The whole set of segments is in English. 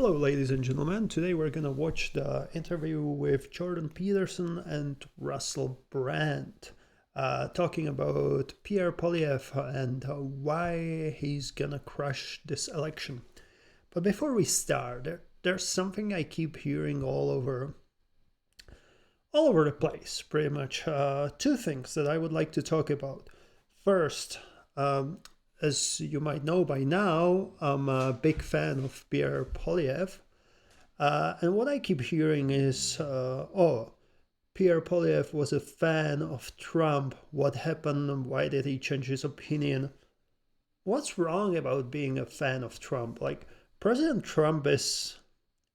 Hello, ladies and gentlemen. Today we're gonna watch the interview with Jordan Peterson and Russell Brand, talking about Pierre Poilievre and why he's gonna crush this election. But before we start, there's something I keep hearing all over the place, pretty much. Two things that I would like to talk about. First, as you might know by now, I'm a big fan of Pierre Poilievre. And what I keep hearing is, Pierre Poilievre was a fan of Trump. What happened? Why did he change his opinion? What's wrong about being a fan of Trump? Like, President Trump is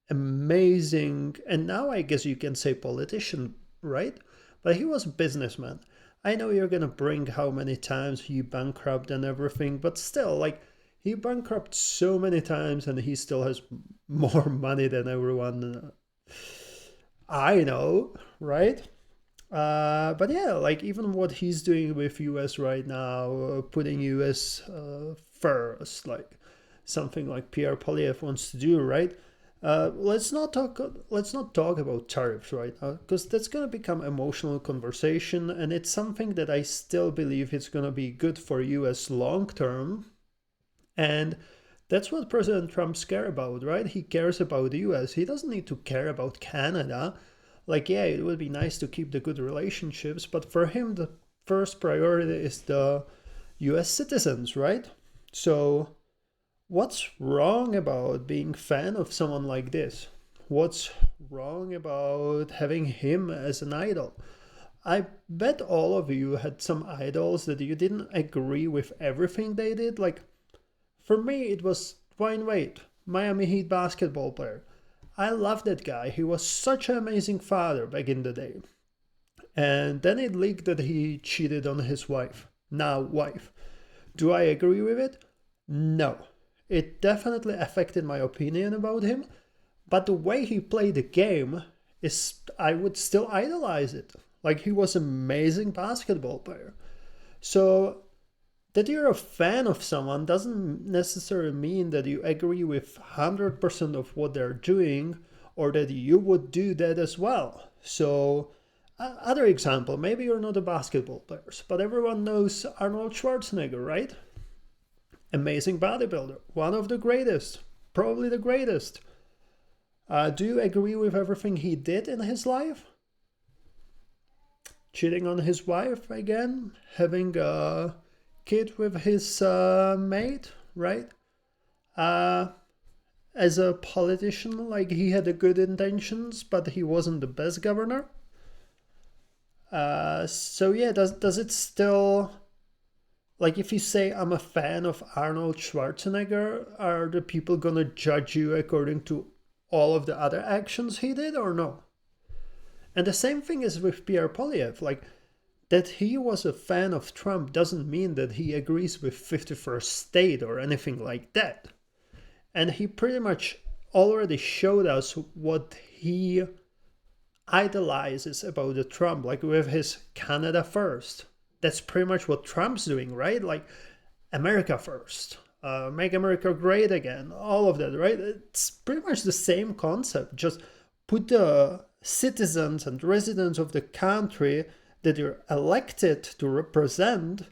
amazing, and now I guess you can say politician, right? But he was a businessman. I know you're gonna bring how many times he bankrupt and everything, but still, like, he bankrupt so many times and he still has more money than everyone I know, right? But yeah, like even what he's doing with US right now, putting US first, like something like Pierre Poilievre wants to do, right? Let's not talk. Let's not talk about tariffs right now, because that's gonna become emotional conversation, and it's something that I still believe it's gonna be good for U.S. long term, and that's what President Trump cares about, right? He cares about the U.S. He doesn't need to care about Canada. Like, yeah, it would be nice to keep the good relationships, but for him, the first priority is the U.S. citizens, right? So what's wrong about being fan of someone like this? What's wrong about having him as an idol? I bet all of you had some idols that you didn't agree with everything they did. Like, for me, it was Dwayne Wade, Miami Heat basketball player. I love that guy. He was such an amazing father back in the day. And then it leaked that he cheated on his wife, now wife. Do I agree with it? No. It definitely affected my opinion about him, but the way he played the game is, I would still idolize it. Like, he was an amazing basketball player. So that you're a fan of someone doesn't necessarily mean that you agree with 100% of what they're doing or that you would do that as well. So other example, maybe you're not a basketball player, but everyone knows Arnold Schwarzenegger, right? Amazing bodybuilder, one of the greatest, probably the greatest. Do you agree with everything he did in his life? Cheating on his wife again, having a kid with his mate, right? As a politician, like, he had the good intentions, but he wasn't the best governor. So yeah, does it still, like, if you say I'm a fan of Arnold Schwarzenegger, are the people gonna judge you according to all of the other actions he did or no? And the same thing is with Pierre Poilievre. Like, that he was a fan of Trump doesn't mean that he agrees with 51st State or anything like that. And he pretty much already showed us what he idolizes about the Trump, like with his Canada first. That's pretty much what Trump's doing, right? Like, America first, make America great again, all of that, right? It's pretty much the same concept. Just put the citizens and residents of the country that you're elected to represent,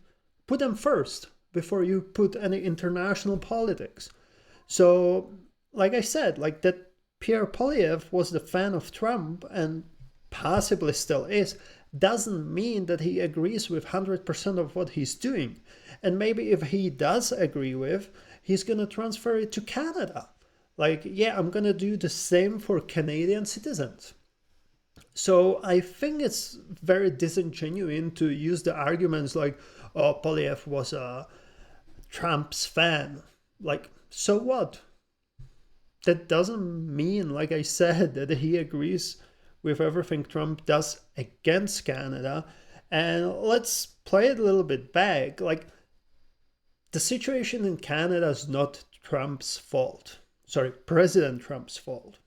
put them first before you put any international politics. So, like I said, like, that Pierre Poilievre was the fan of Trump and possibly still is, doesn't mean that he agrees with 100% of what he's doing. And maybe if he does agree with, he's going to transfer it to Canada. Like, yeah, I'm going to do the same for Canadian citizens. So I think it's very disingenuous to use the arguments like, oh, Poilievre was a Trump's fan. Like, so what? That doesn't mean, like I said, that he agrees with everything Trump does against Canada. And let's play it a little bit back. Like, the situation in Canada is not Trump's fault. Sorry, President Trump's fault.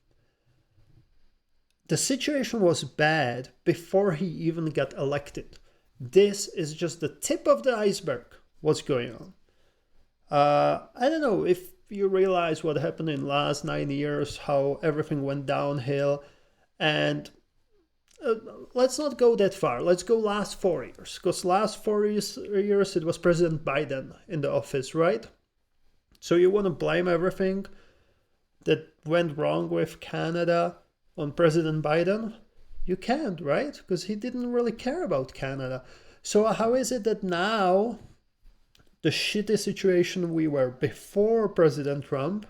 The situation was bad before he even got elected. This is just the tip of the iceberg, what's going on. I don't know if you realize what happened in the last 9 years, how everything went downhill, and let's not go that far. Let's go last 4 years, because last 4 years it was President Biden in the office, right? So you want to blame everything that went wrong with Canada on President Biden? You can't, right? Because he didn't really care about Canada. So how is it that now the shitty situation we were before President Trump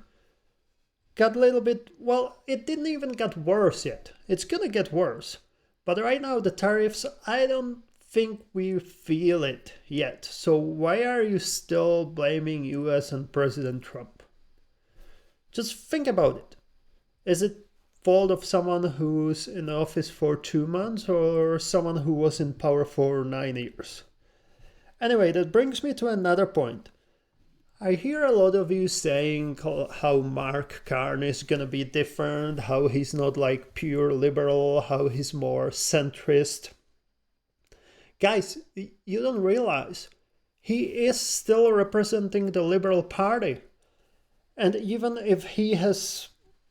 got a little bit, well, it didn't even get worse yet. It's gonna get worse. But right now the tariffs, I don't think we feel it yet. So why are you still blaming US and President Trump? Just think about it. Is it fault of someone who's in office for 2 months or someone who was in power for 9 years? Anyway, that brings me to another point. I hear a lot of you saying how Mark Carney is gonna be different, how he's not like pure liberal, how he's more centrist. Guys, you don't realize he is still representing the Liberal Party. And even if he has,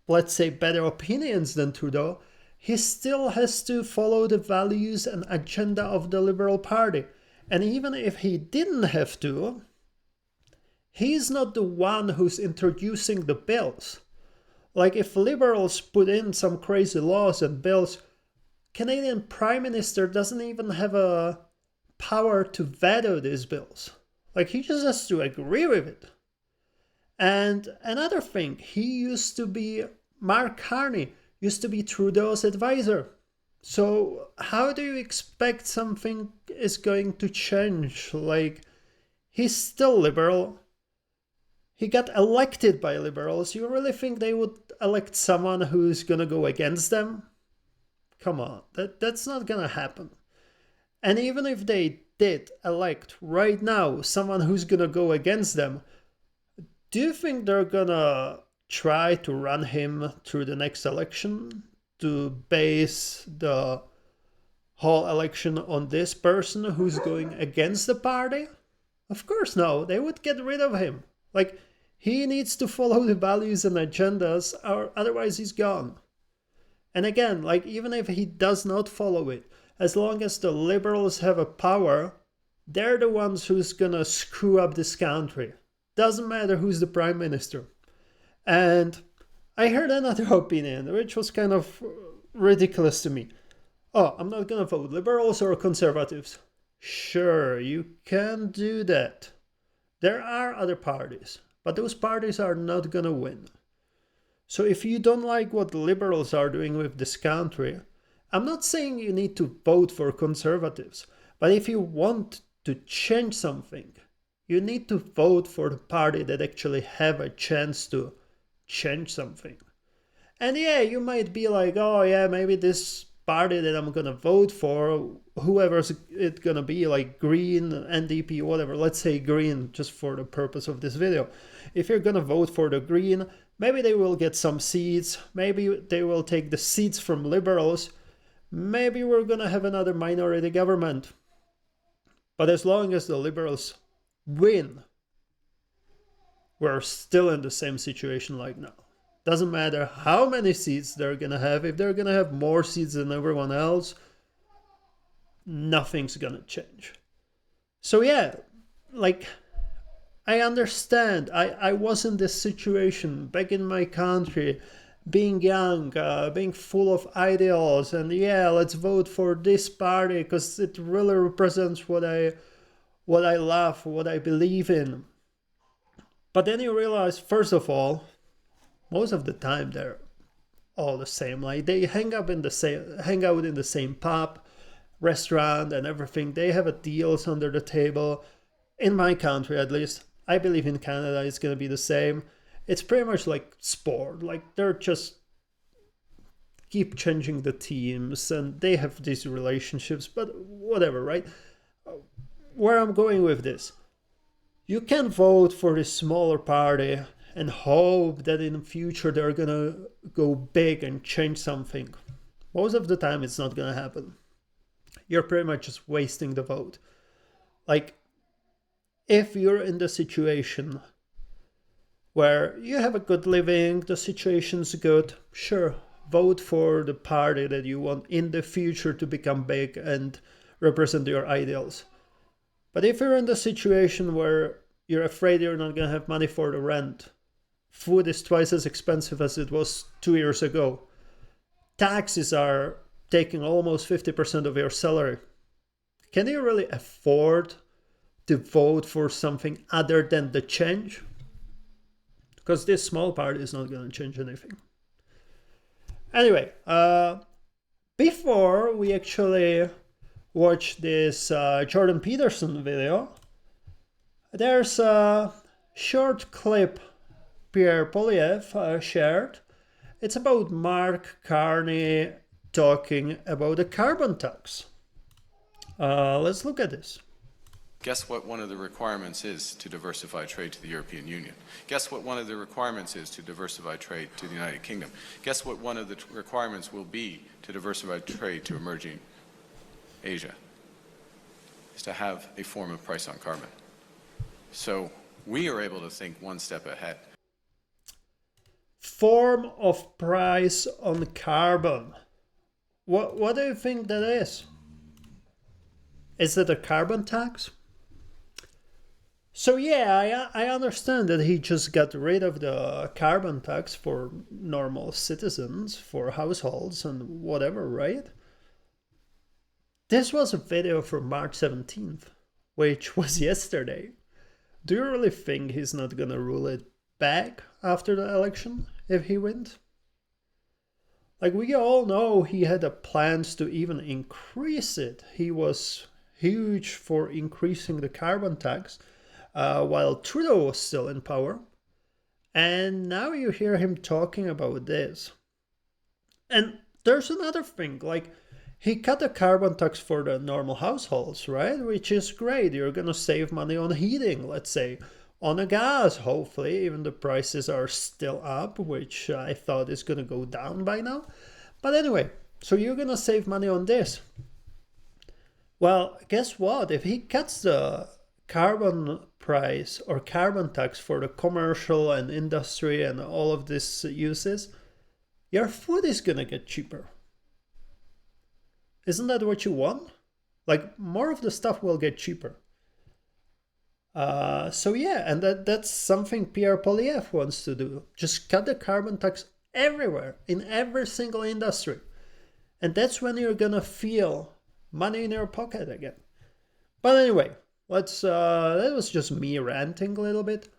let's say, better opinions than Trudeau, he still has to follow the values and agenda of the Liberal Party. And even if he didn't have to, he's not the one who's introducing the bills. Like if Liberals put in some crazy laws and bills, Canadian Prime Minister doesn't even have a power to veto these bills. Like he just has to agree with it. And another thing, Mark Carney used to be Trudeau's advisor. So how do you expect something is going to change? Like, he's still liberal. He got elected by liberals. You really think they would elect someone who's gonna go against them? Come on, that's not gonna happen. And even if they did elect right now someone who's gonna go against them, do you think they're gonna try to run him through the next election to base the whole election on this person who's going against the party? Of course no, they would get rid of him. Like, he needs to follow the values and agendas, or otherwise he's gone. And again, like, even if he does not follow it, as long as the liberals have a power, they're the ones who's gonna screw up this country. Doesn't matter who's the prime minister. And I heard another opinion, which was kind of ridiculous to me. Oh, I'm not gonna vote liberals or conservatives. Sure, you can do that. There are other parties, but those parties are not gonna win. So if you don't like what the liberals are doing with this country, I'm not saying you need to vote for conservatives, but if you want to change something, you need to vote for the party that actually have a chance to change something. And yeah, you might be like, oh yeah, maybe this party that I'm gonna vote for, whoever's it gonna be, like Green, NDP, whatever, let's say Green, just for the purpose of this video. If you're gonna vote for the Green, maybe they will get some seats, maybe they will take the seats from liberals, maybe we're gonna have another minority government. But as long as the liberals win, we're still in the same situation like now. Doesn't matter how many seats they're gonna have. If they're gonna have more seats than everyone else, nothing's gonna change. So yeah, like, I understand. I was in this situation back in my country, being young, being full of ideals, and yeah, let's vote for this party because it really represents what I love, what I believe in. But then you realize, first of all, most of the time they're all the same. Like, they hang out in the same pub, restaurant, and everything. They have deals under the table. In my country, at least, I believe in Canada it's gonna be the same. It's pretty much like sport. Like, they're just keep changing the teams, and they have these relationships. But whatever, right? Where I'm going with this, you can vote for this smaller party and hope that in the future they're gonna go big and change something. Most of the time it's not gonna happen. You're pretty much just wasting the vote. Like, if you're in the situation where you have a good living, the situation's good, sure, vote for the party that you want in the future to become big and represent your ideals. But if you're in the situation where you're afraid you're not going to have money for the rent, food is twice as expensive as it was 2 years ago, taxes are taking almost 50% of your salary, can you really afford to vote for something other than the change? Because this small party is not going to change anything. Anyway, before we actually watch this Jordan Peterson video, there's a short clip Pierre Poilievre shared. It's about Mark Carney talking about the carbon tax. Let's look at this. Guess what one of the requirements is to diversify trade to the European Union? Guess what one of the requirements is to diversify trade to the United Kingdom? Guess what one of the requirements will be to diversify trade to emerging Asia? Is to have a form of price on carbon. So we are able to think one step ahead. Form of price on carbon. What do you think that is? Is it a carbon tax? So yeah, I understand that he just got rid of the carbon tax for normal citizens, for households and whatever, right? This was a video from March 17th, which was yesterday. Do you really think he's not gonna rule it back after the election if he wins? Like, we all know he had a plans to even increase it. He was huge for increasing the carbon tax while Trudeau was still in power. And now you hear him talking about this. And there's another thing, like, he cut the carbon tax for the normal households, right? Which is great. You're gonna save money on heating, let's say. On the gas, hopefully, even the prices are still up, which I thought is gonna go down by now. But anyway, so you're gonna save money on this. Well, guess what? If he cuts the carbon price or carbon tax for the commercial and industry and all of these uses, your food is gonna get cheaper. Isn't that what you want? Like, more of the stuff will get cheaper. So yeah, and that's something Pierre Poilievre wants to do. Just cut the carbon tax everywhere, in every single industry. And that's when you're gonna feel money in your pocket again. But anyway, that was just me ranting a little bit.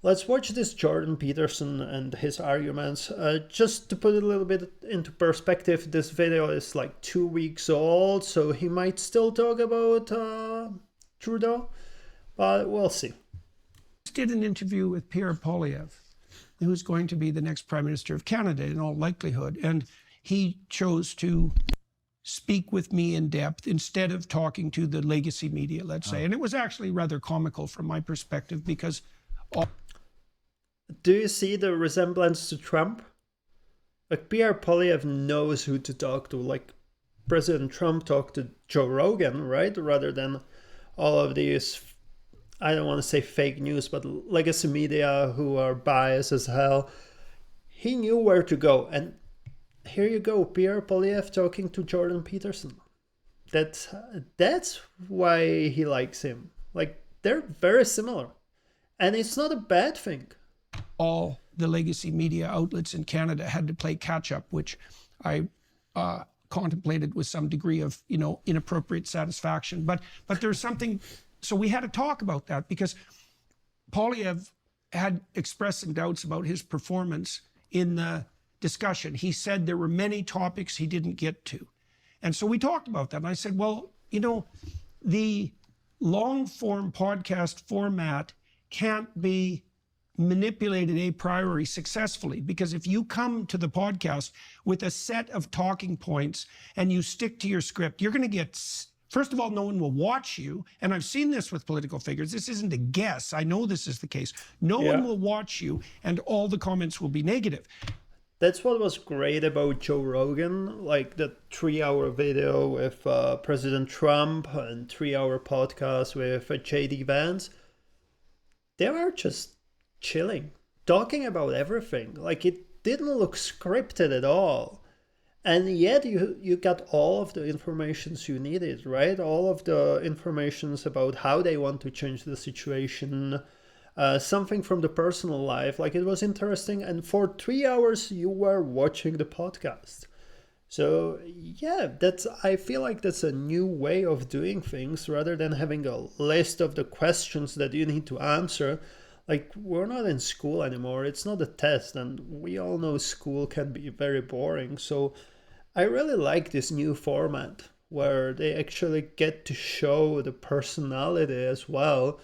Let's watch this Jordan Peterson and his arguments. Just to put it a little bit into perspective, this video is like 2 weeks old, so he might still talk about Trudeau, but we'll see. Did an interview with Pierre Poilievre, who's going to be the next Prime Minister of Canada in all likelihood, and he chose to speak with me in depth instead of talking to the legacy media, let's say. And it was actually rather comical from my perspective because... Do you see the resemblance to Trump? Like, Pierre Poilievre knows who to talk to. Like, President Trump talked to Joe Rogan, right? Rather than all of these, I don't want to say fake news, but legacy media who are biased as hell. He knew where to go. And here you go, Pierre Poilievre talking to Jordan Peterson. That's why he likes him. Like, they're very similar. And it's not a bad thing. All the legacy media outlets in Canada had to play catch up, which I contemplated with some degree of, inappropriate satisfaction. But there's something, so we had to talk about that because Poilievre had expressed some doubts about his performance in the discussion. He said there were many topics he didn't get to. And so we talked about that. And I said, well, the long form podcast format can't be manipulated a priori successfully, because if you come to the podcast with a set of talking points and you stick to your script, you're going to get, first of all, no one will watch you. And I've seen this with political figures. This isn't a guess. I know this is the case. No one will watch you and all the comments will be negative. That's what was great about Joe Rogan, like the 3-hour video with President Trump and 3-hour podcast with JD Vance. They were just chilling. talking about everything. Like, it didn't look scripted at all. And yet you got all of the informations you needed, right? All of the informations about how they want to change the situation, something from the personal life. Like, it was interesting. And for 3 hours, you were watching the podcast. So yeah, I feel like that's a new way of doing things rather than having a list of the questions that you need to answer. Like, we're not in school anymore. It's not a test, and we all know school can be very boring. So I really like this new format where they actually get to show the personality as well,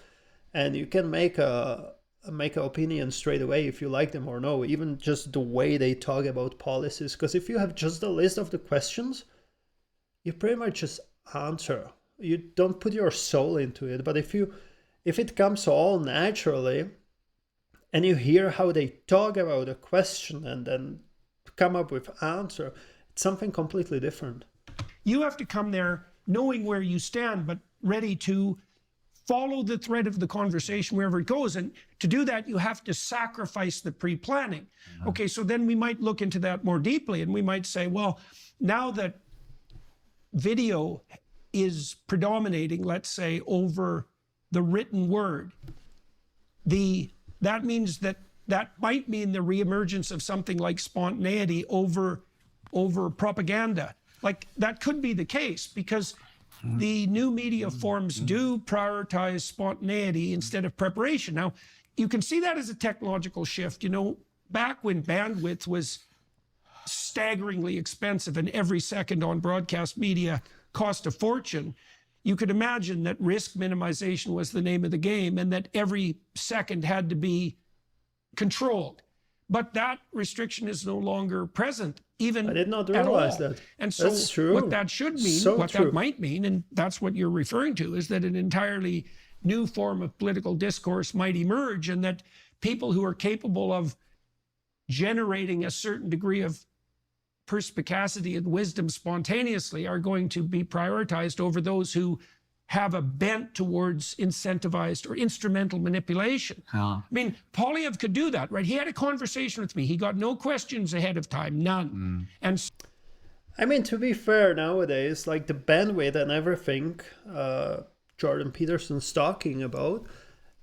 and you can make an opinion straight away if you like them or no, even just the way they talk about policies. Because if you have just a list of the questions, you pretty much just answer. You don't put your soul into it. But if it comes all naturally, and you hear how they talk about a question and then come up with answer, it's something completely different. You have to come there knowing where you stand, but ready to follow the thread of the conversation wherever it goes. And to do that, you have to sacrifice the pre-planning. Okay, so then we might look into that more deeply, and we might say, well, now that video is predominating, let's say, over the written word, that means that might mean the reemergence of something like spontaneity over propaganda. Like, that could be the case, because the new media forms do prioritize spontaneity instead of preparation. Now, you can see that as a technological shift. You know, back when bandwidth was staggeringly expensive and every second on broadcast media cost a fortune, you could imagine that risk minimization was the name of the game and that every second had to be controlled. But that restriction is no longer present, even I did not realize that. And so that's true. What that should mean, that might mean, and that's what you're referring to, is that an entirely new form of political discourse might emerge, and that people who are capable of generating a certain degree of perspicacity and wisdom spontaneously are going to be prioritized over those who have a bent towards incentivized or instrumental manipulation. I mean, Poilievre could do that, right? He had a conversation with me. He got no questions ahead of time, none. And I mean, to be fair, nowadays, like the bandwidth and everything Jordan Peterson's talking about,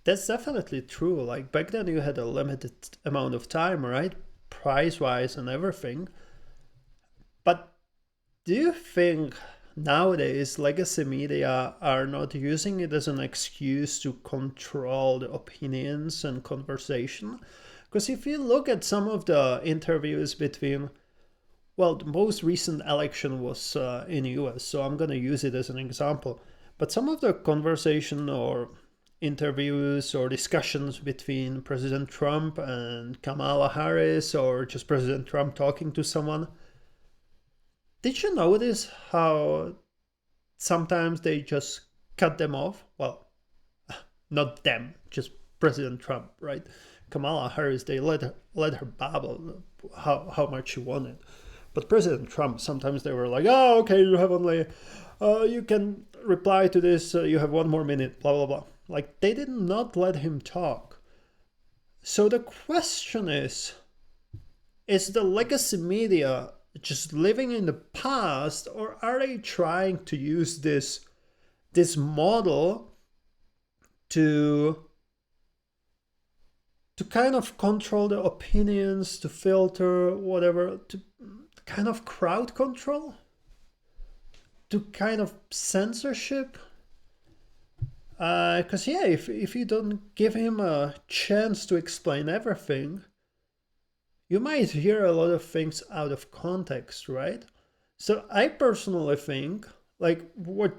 that's definitely true. Like, back then you had a limited amount of time, right? Price-wise and everything. But do you think nowadays legacy media are not using it as an excuse to control the opinions and conversation? Because if you look at some of the interviews between, well, the most recent election was in the US, so I'm going to use it as an example. But some of the conversation or interviews or discussions between President Trump and Kamala Harris, or just President Trump talking to someone, did you notice how sometimes they just cut them off? Well, not them, just President Trump, right? Kamala Harris, they let her babble how much she wanted. But President Trump, sometimes they were like, oh, okay, you have only, you can reply to this, you have 1 more minute, blah, blah, blah. Like, they did not let him talk. So the question is the legacy media just living in the past, or are they trying to use this model to kind of control the opinions, to filter whatever, to kind of crowd control, to kind of censorship? Because yeah, if you don't give him a chance to explain everything, you might hear a lot of things out of context, right? So I personally think, like, what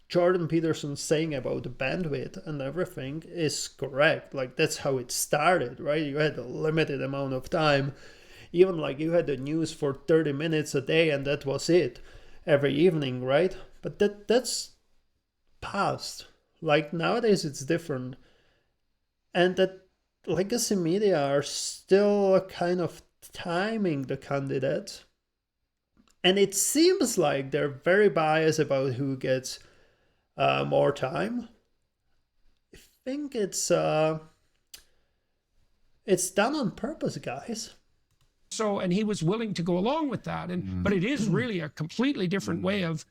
Jordan Peterson's saying about the bandwidth and everything is correct. Like, that's how it started, right? You had a limited amount of time. Even like you had the news for 30 minutes a day, and that was it every evening, right? But that's past. Like, nowadays it's different. And that legacy media are still kind of timing the candidates, and it seems like they're very biased about who gets more time. I think it's It's done on purpose, guys. So, and he was willing to go along with that. But it is really a completely different way of.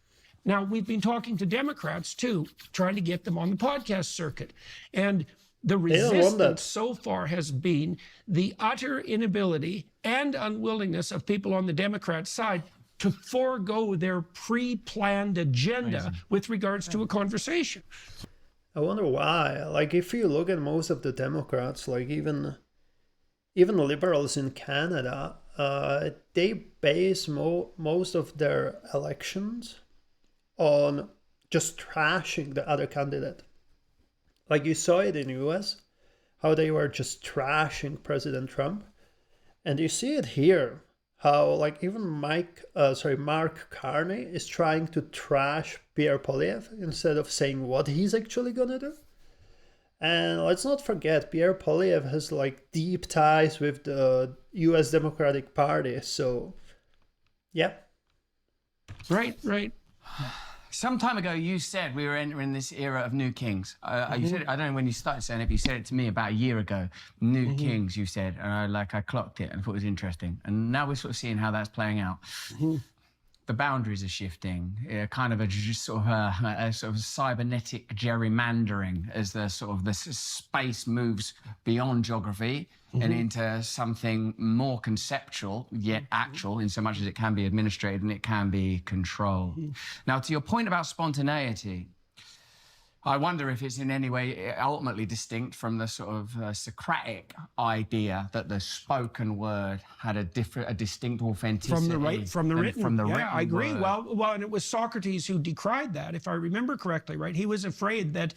Now, we've been talking to Democrats too, trying to get them on the podcast circuit. And the resistance so far has been the utter inability and unwillingness of people on the Democrat side to forego their pre-planned agenda with regards to a conversation. I wonder why. Like, if you look at most of the Democrats, like even liberals in Canada, they base most of their elections on just trashing the other candidate. Like, you saw it in the US, how they were just trashing President Trump. And you see it here, how like even Mark Carney is trying to trash Pierre Poilievre instead of saying what he's actually gonna do. And let's not forget, Pierre Poilievre has like deep ties with the US Democratic Party. So, yeah. Right. Some time ago, you said we were entering this era of new kings. You said, I don't know when you started saying it, but you said it to me about a year ago. New kings, you said, and I clocked it and thought it was interesting. And now we're sort of seeing how that's playing out. The boundaries are shifting, kind of a sort of cybernetic gerrymandering as the space moves beyond geography and into something more conceptual, yet actual, in so much as it can be administrated and it can be controlled. Now, to your point about spontaneity, I wonder if it's in any way ultimately distinct from the sort of Socratic idea that the spoken word had a distinct authenticity from the written. Yeah, I agree. Word. Well, and it was Socrates who decried that, if I remember correctly, right? He was afraid that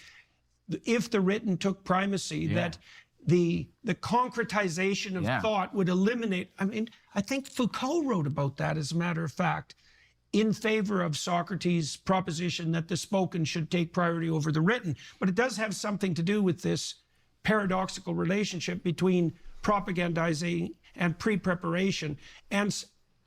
if the written took primacy, that the concretization of thought would eliminate. I mean, I think Foucault wrote about that, as a matter of fact, in favor of Socrates' proposition that the spoken should take priority over the written. But it does have something to do with this paradoxical relationship between propagandizing and pre-preparation. And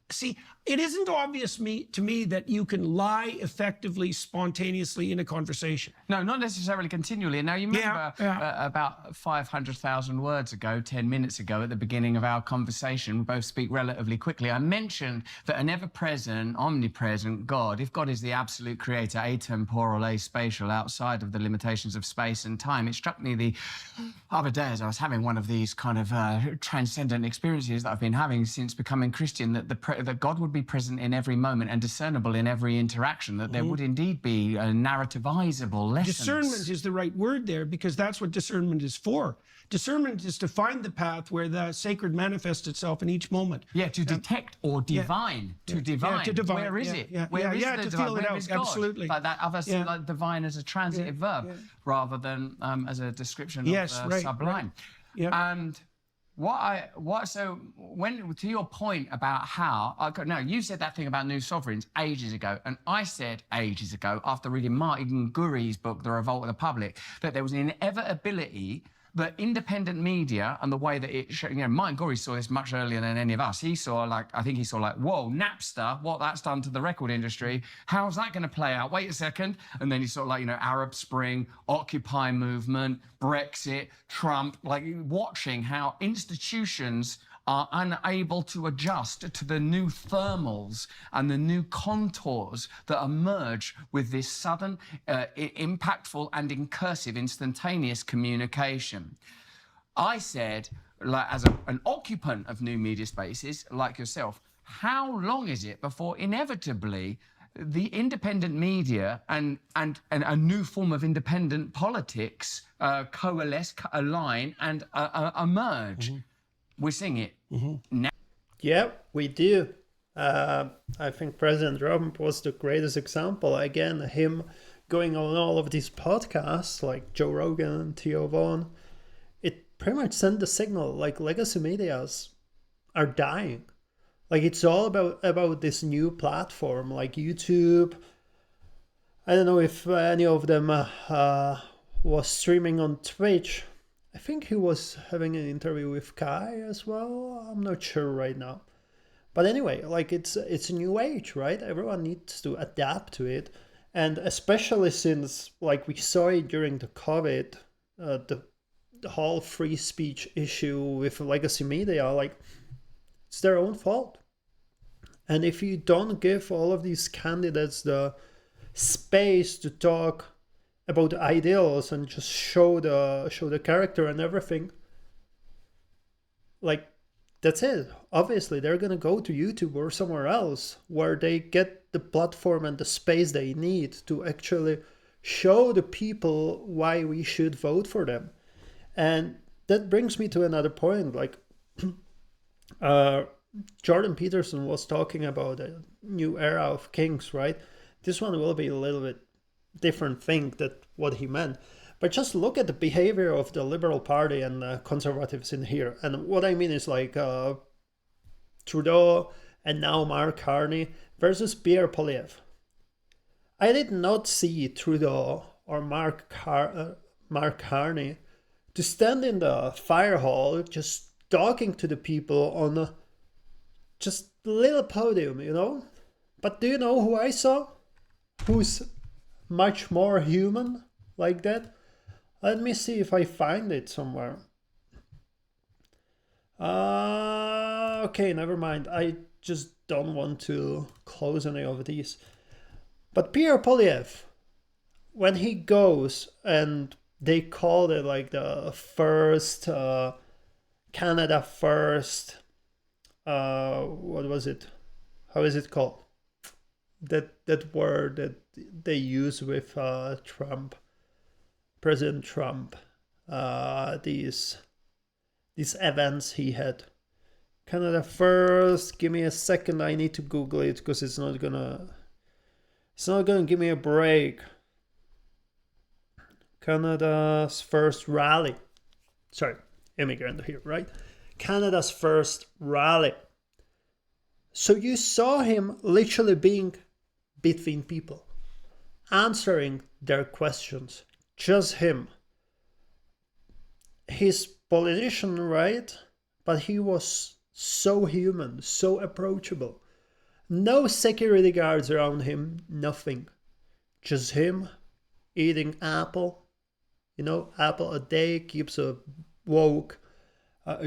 see, it isn't obvious to me that you can lie effectively, spontaneously in a conversation. No, not necessarily continually. Now, you remember about 500,000 words ago, 10 minutes ago, at the beginning of our conversation, we both speak relatively quickly, I mentioned that an ever-present, omnipresent God, if God is the absolute creator, atemporal, aspatial, outside of the limitations of space and time, it struck me the other day as I was having one of these kind of transcendent experiences that I've been having since becoming Christian, that God would be present in every moment and discernible in every interaction, that there would indeed be narrativizable lessons. Discernment is the right word there, because that's what discernment is for. Discernment is to find the path where the sacred manifests itself in each moment. Yeah, to detect or divine. To divine. Yeah, to divine. Where is it? Where is the to divine? feel it out. Absolutely. Like that other, like divine as a transitive verb, rather than as a description of sublime. Right. Yeah. And so when, to your point about how, now you said that thing about new sovereigns ages ago, and I said ages ago, after reading Martin Gurri's book, The Revolt of the Public, that there was an inevitability that independent media and the way that it, Martin Gurri saw this much earlier than any of us. He saw whoa, Napster, what that's done to the record industry. How's that going to play out? Wait a second. And then he saw Arab Spring, Occupy movement, Brexit, Trump, watching how institutions are unable to adjust to the new thermals and the new contours that emerge with this sudden, impactful and incursive instantaneous communication. I said, as an occupant of new media spaces like yourself, how long is it before inevitably the independent media and a new form of independent politics coalesce, align and emerge? We're seeing it now. Yeah, we do. I think President Trump was the greatest example. Again, him going on all of these podcasts like Joe Rogan and Theo Vaughn, it pretty much sent the signal like legacy medias are dying. Like, it's all about this new platform like YouTube. I don't know if any of them was streaming on Twitch. I think he was having an interview with Kai as well. I'm not sure right now. But anyway, it's a new age, right? Everyone needs to adapt to it. And especially since we saw it during the COVID, the whole free speech issue with legacy media, like, it's their own fault. And if you don't give all of these candidates the space to talk about ideals and just show the character and everything, like, that's it. Obviously, they're gonna go to YouTube or somewhere else where they get the platform and the space they need to actually show the people why we should vote for them. And that brings me to another point. Like, Jordan Peterson was talking about a new era of kings, right? This one will be a little bit different thing that what he meant. But just look at the behavior of the Liberal Party and conservatives in here. And what I mean is like Trudeau and now Mark Carney versus Pierre Poilievre. I did not see Trudeau or Mark Carney to stand in the fire hall just talking to the people on a just little podium, you know? But do you know who I saw? Who's much more human like that? Let me see if I find it somewhere. Okay, never mind. I just don't want to close any of these. But Pierre Poilievre, when he goes and they called it like the first Canada first, what was it? How is it called? That word that they use with Trump, President Trump, these events he had. Canada first. Give me a second. I need to Google it because it's not gonna give me a break. Canada's first rally. Sorry, immigrant here, right? Canada's first rally. So you saw him literally being between people, answering their questions. Just him. He's politician, right? But he was so human, so approachable. No security guards around him, nothing. Just him eating apple. You know, apple a day keeps a woke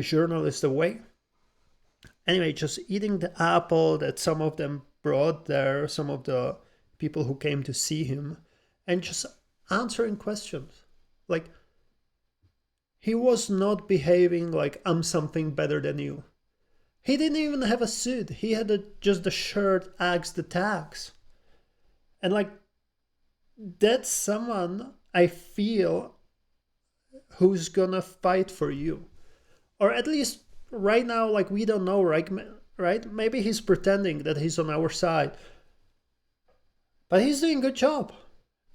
journalist away. Anyway, just eating the apple that some of them brought there, some of the people who came to see him, and just answering questions. Like, he was not behaving like I'm something better than you. He didn't even have a suit. He had just the shirt, axe the tax. And like, that's someone I feel who's gonna fight for you. Or at least right now, like, we don't know, right? Maybe he's pretending that he's on our side. But he's doing a good job.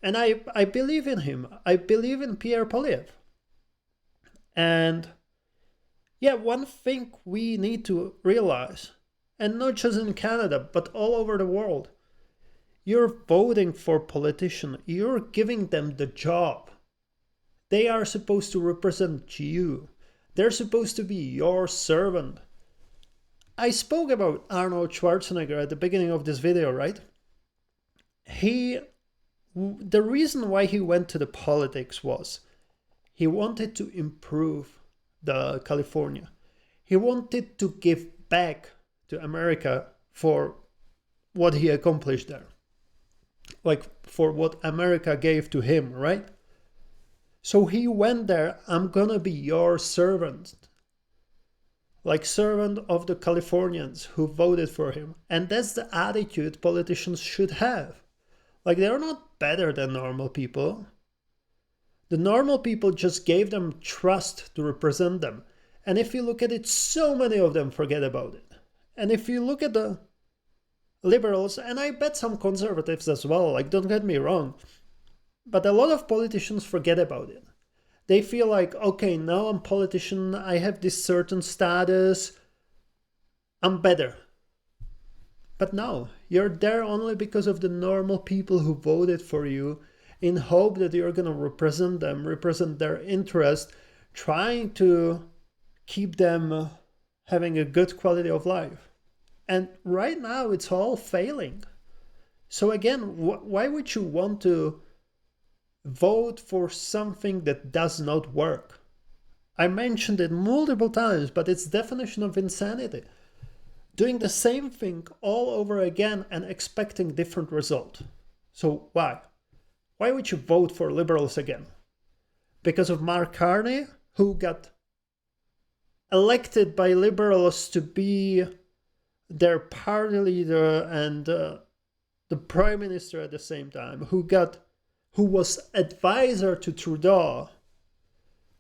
And I believe in him. I believe in Pierre Poilievre. And yeah, one thing we need to realize, and not just in Canada, but all over the world, you're voting for politicians. You're giving them the job. They are supposed to represent you. They're supposed to be your servant. I spoke about Arnold Schwarzenegger at the beginning of this video, right? The reason why he went to the politics was he wanted to improve the California. He wanted to give back to America for what he accomplished there. Like, for what America gave to him, right? So he went there, I'm gonna be your servant. Like, servant of the Californians who voted for him. And that's the attitude politicians should have. Like, they're not better than normal people. The normal people just gave them trust to represent them. And if you look at it, so many of them forget about it. And if you look at the liberals, and I bet some conservatives as well, like, don't get me wrong, but a lot of politicians forget about it. They feel like, okay, now I'm a politician, I have this certain status, I'm better. But no, you're there only because of the normal people who voted for you, in hope that you're going to represent them, represent their interest, trying to keep them having a good quality of life. And right now it's all failing. So again, why would you want to vote for something that does not work? I mentioned it multiple times, but it's definition of insanity. Doing the same thing all over again and expecting different result. So why? Why would you vote for Liberals again? Because of Mark Carney, who got elected by Liberals to be their party leader and the Prime Minister at the same time, who was advisor to Trudeau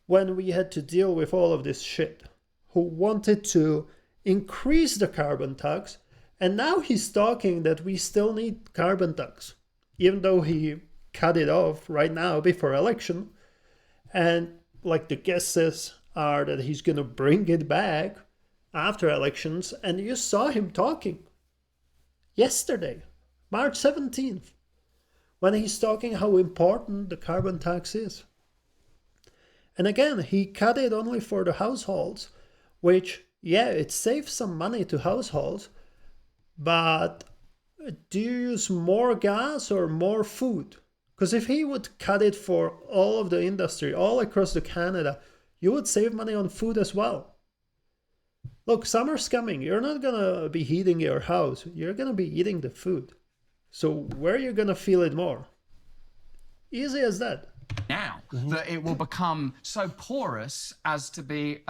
when we had to deal with all of this shit, who wanted to increase the carbon tax, and now he's talking that we still need carbon tax, even though he cut it off right now before election. And like the guesses are that he's gonna bring it back after elections, and you saw him talking yesterday, March 17th, when he's talking how important the carbon tax is. And again, he cut it only for the households, which, yeah, it saves some money to households, but do you use more gas or more food? Because if he would cut it for all of the industry, all across the Canada, you would save money on food as well. Look, summer's coming. You're not going to be heating your house. You're going to be eating the food. So where are you going to feel it more? Easy as that. Now that it will become so porous as to be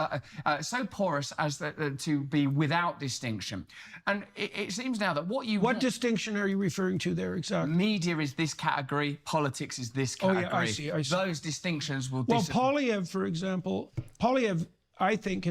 to be without distinction, and it seems now that what distinction are you referring to there exactly? Media is this category, politics is this category. Oh yeah, I see. Those distinctions will. Well, Poilievre, for example, I think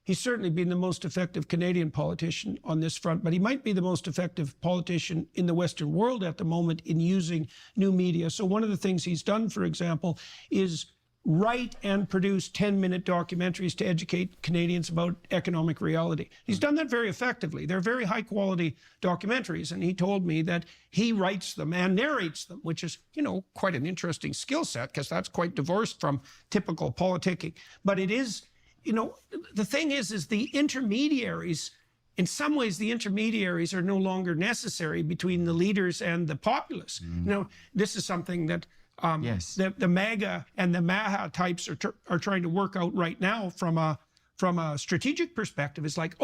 he's certainly been the most effective Canadian politician on this front, but he might be the most effective politician in the Western world at the moment in using new media. So one of the things he's done, for example, is write and produce 10-minute documentaries to educate Canadians about economic reality. He's done that very effectively. They're very high-quality documentaries, and he told me that he writes them and narrates them, which is, quite an interesting skill set, because that's quite divorced from typical politicking. But it is... the thing is the intermediaries, in some ways, the intermediaries are no longer necessary between the leaders and the populace. This is something that the MAGA and the MAHA types are trying to work out right now from a strategic perspective. It's like,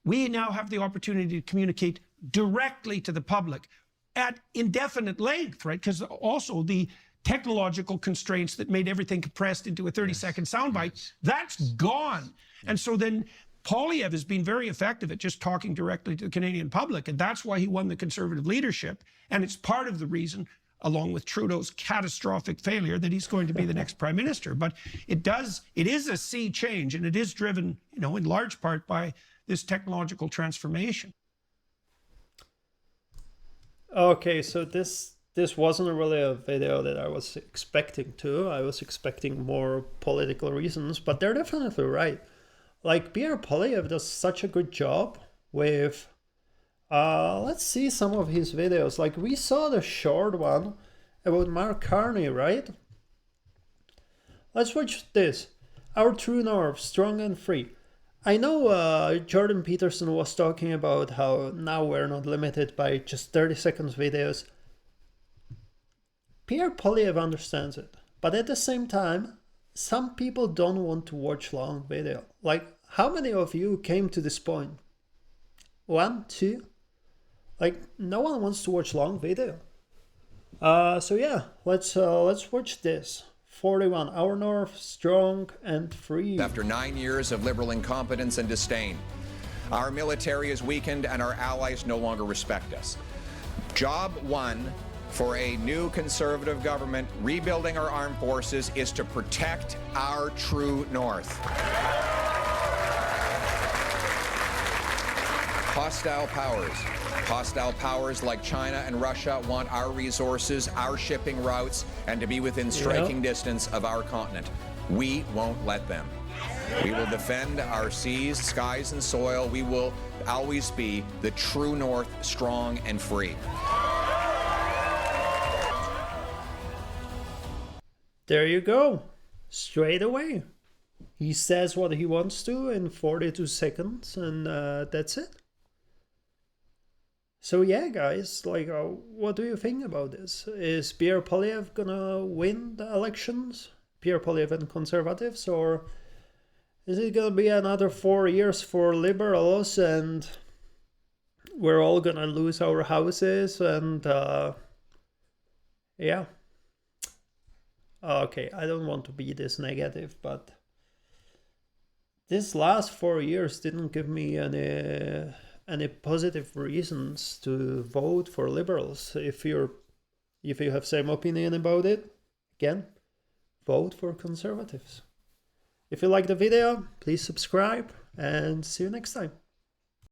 we now have the opportunity to communicate directly to the public at indefinite length, right? Because also the technological constraints that made everything compressed into a 30-second soundbite, that's gone. And so then Poilievre has been very effective at just talking directly to the Canadian public, and that's why he won the Conservative leadership. And it's part of the reason, along with Trudeau's catastrophic failure, that he's going to be the next Prime Minister. But it is a sea change, and it is driven, in large part by this technological transformation. Okay, so this wasn't really a video that I was expecting to. I was expecting more political reasons, but they're definitely right. Like, Pierre Poilievre does such a good job with... let's see some of his videos. Like, we saw the short one about Mark Carney, right? Let's watch this. Our True North, strong and free. I know Jordan Peterson was talking about how now we're not limited by just 30 seconds videos. Pierre Poilievre understands it, but at the same time, some people don't want to watch long video. Like, how many of you came to this point? 1, 2? Like, no one wants to watch long video. So yeah, let's watch this. 41, Our North, strong and free. After 9 years of liberal incompetence and disdain, our military is weakened and our allies no longer respect us. Job one for a new Conservative government rebuilding our armed forces is to protect our true north. Hostile powers like China and Russia want our resources, our shipping routes, and to be within striking distance of our continent. We won't let them. We will defend our seas, skies, and soil. We will always be the true north, strong and free. There you go. Straight away. He says what he wants to in 42 seconds, and that's it. So yeah, guys, like, what do you think about this? Is Pierre Poilievre gonna win the elections? Pierre Poilievre and Conservatives, or is it going to be another 4 years for Liberals and we're all going to lose our houses and yeah. Okay, I don't want to be this negative, but this last 4 years didn't give me any positive reasons to vote for Liberals. If you have same opinion about it, again, vote for Conservatives. If you like the video, please subscribe and see you next time.